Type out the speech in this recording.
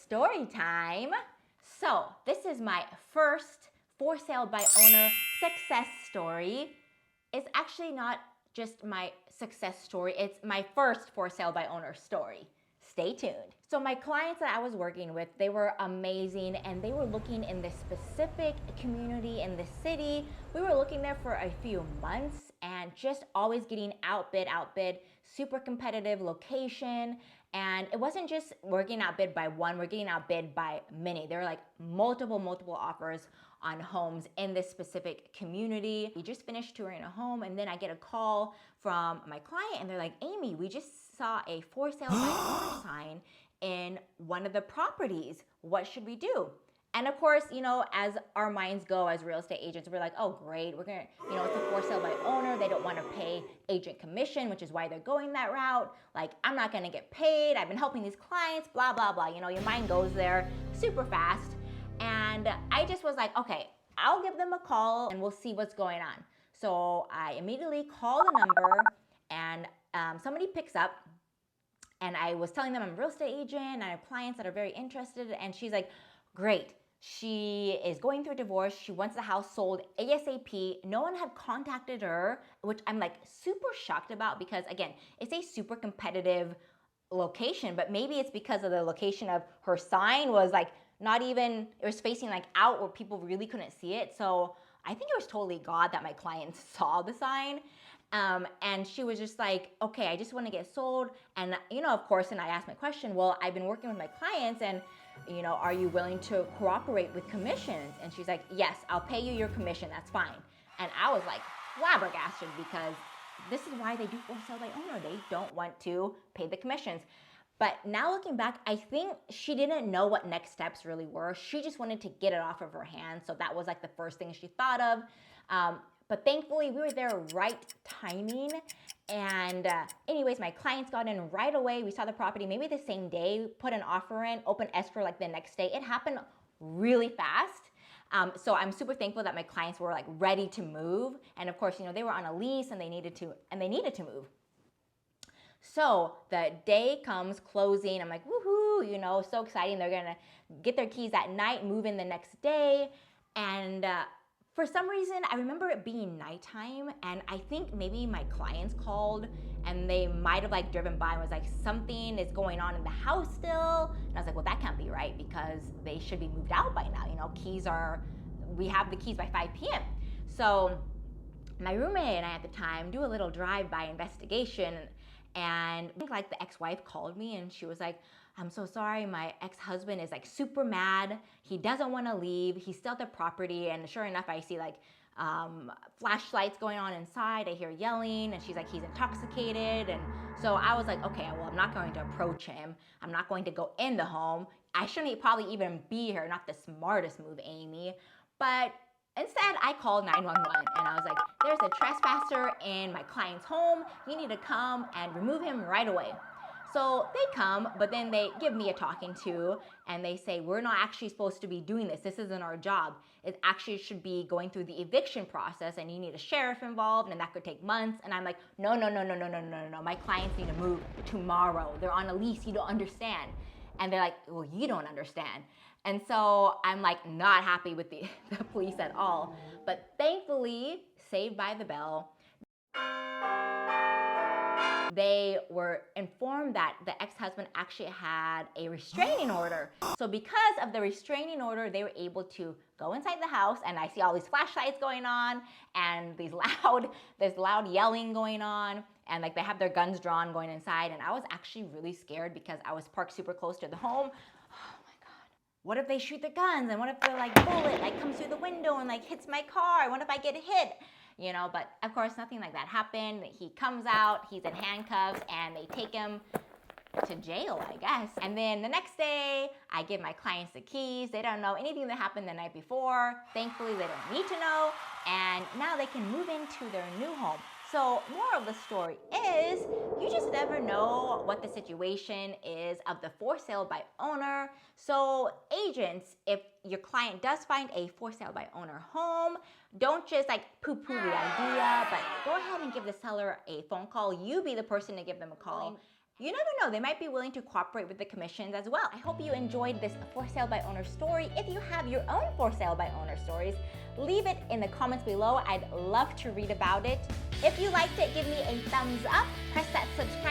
story time. So this is my first for sale by owner success story. It's actually not just my success story, it's my first for sale by owner story. Stay tuned. So my clients that I was working with, they were amazing and they were looking in this specific community in the city. We were looking there for a few months and just always getting outbid, super competitive location. And it wasn't just we're getting outbid by one, we're getting outbid by many. There were like multiple offers on homes in this specific community. We just finished touring a home and then I get a call from my client and they're like, Amy, we just saw a for sale by owner sign in one of the properties. What should we do? And of course, you know, as our minds go as real estate agents, we're like, oh, great. We're going to, you know, it's a for sale by owner. They don't want to pay agent commission, which is why they're going that route. Like, I'm not going to get paid. I've been helping these clients, blah, blah, blah. You know, your mind goes there super fast. And I just was like, okay, I'll give them a call and we'll see what's going on. So I immediately call the number and somebody picks up. And I was telling them I'm a real estate agent and I have clients that are very interested. And she's like, great. She is going through a divorce. She wants the house sold ASAP. No one had contacted her, which I'm like super shocked about because again, it's a super competitive location, but maybe it's because of the location of her sign was like not even, it was facing like out where people really couldn't see it. So I think it was totally God that my clients saw the sign. And she was just like, okay, I just want to get sold. And, you know, of course, and I asked my question, well, I've been working with my clients and, you know, are you willing to cooperate with commissions? And she's like, yes, I'll pay you your commission. That's fine. And I was like flabbergasted because this is why they do for sale by owner. They don't want to pay the commissions. But now looking back, I think she didn't know what next steps really were. She just wanted to get it off of her hands. So that was like the first thing she thought of. But thankfully, we were there right timing. And anyways, my clients got in right away. We saw the property maybe the same day, put an offer in, open escrow like the next day. It happened really fast. So I'm super thankful that my clients were like ready to move. And of course, you know, they were on a lease and they needed to move. So the day comes, closing. I'm like, woohoo, you know, so exciting. They're gonna get their keys at night, move in the next day. And for some reason, I remember it being nighttime, and I think maybe my clients called and they might have like driven by and was like, something is going on in the house still. And I was like, well, that can't be right because they should be moved out by now. You know, we have the keys by 5 p.m. So my roommate and I at the time do a little drive-by investigation, and I think like the ex-wife called me and she was like, I'm so sorry, my ex-husband is like super mad. He doesn't want to leave. He's still at the property. And sure enough, I see like flashlights going on inside. I hear yelling and she's like, he's intoxicated. And so I was like, okay, well, I'm not going to approach him. I'm not going to go in the home. I shouldn't probably even be here. Not the smartest move, Amy. But instead, I called 911 and I was like, there's a trespasser in my client's home. You need to come and remove him right away. So they come, but then they give me a talking to and they say, we're not actually supposed to be doing this. This isn't our job. It actually should be going through the eviction process and you need a sheriff involved and that could take months. And I'm like, no. My clients need to move tomorrow. They're on a lease. You don't understand. And they're like, well, you don't understand. And so I'm like not happy with the police at all. But thankfully, saved by the bell, they were informed that the ex-husband actually had a restraining order. So because of the restraining order, they were able to go inside the house, and I see all these flashlights going on and there's loud yelling going on, and like they have their guns drawn going inside. And I was actually really scared because I was parked super close to the home. What if they shoot the guns? And what if the like bullet like comes through the window and like hits my car? What if I get hit? You know, but of course nothing like that happened. He comes out, he's in handcuffs, and they take him to jail, I guess. And then the next day, I give my clients the keys. They don't know anything that happened the night before. Thankfully, they don't need to know. And now they can move into their new home. So moral of the story is you just never know what the situation is of the for sale by owner. So agents, if your client does find a for sale by owner home, don't just like poo-poo the idea, but go ahead and give the seller a phone call. You be the person to give them a call You never know, they might be willing to cooperate with the commissions as well. I hope you enjoyed this for sale by owner story. If you have your own for sale by owner stories, leave it in the comments below. I'd love to read about it. If you liked it, give me a thumbs up, press that subscribe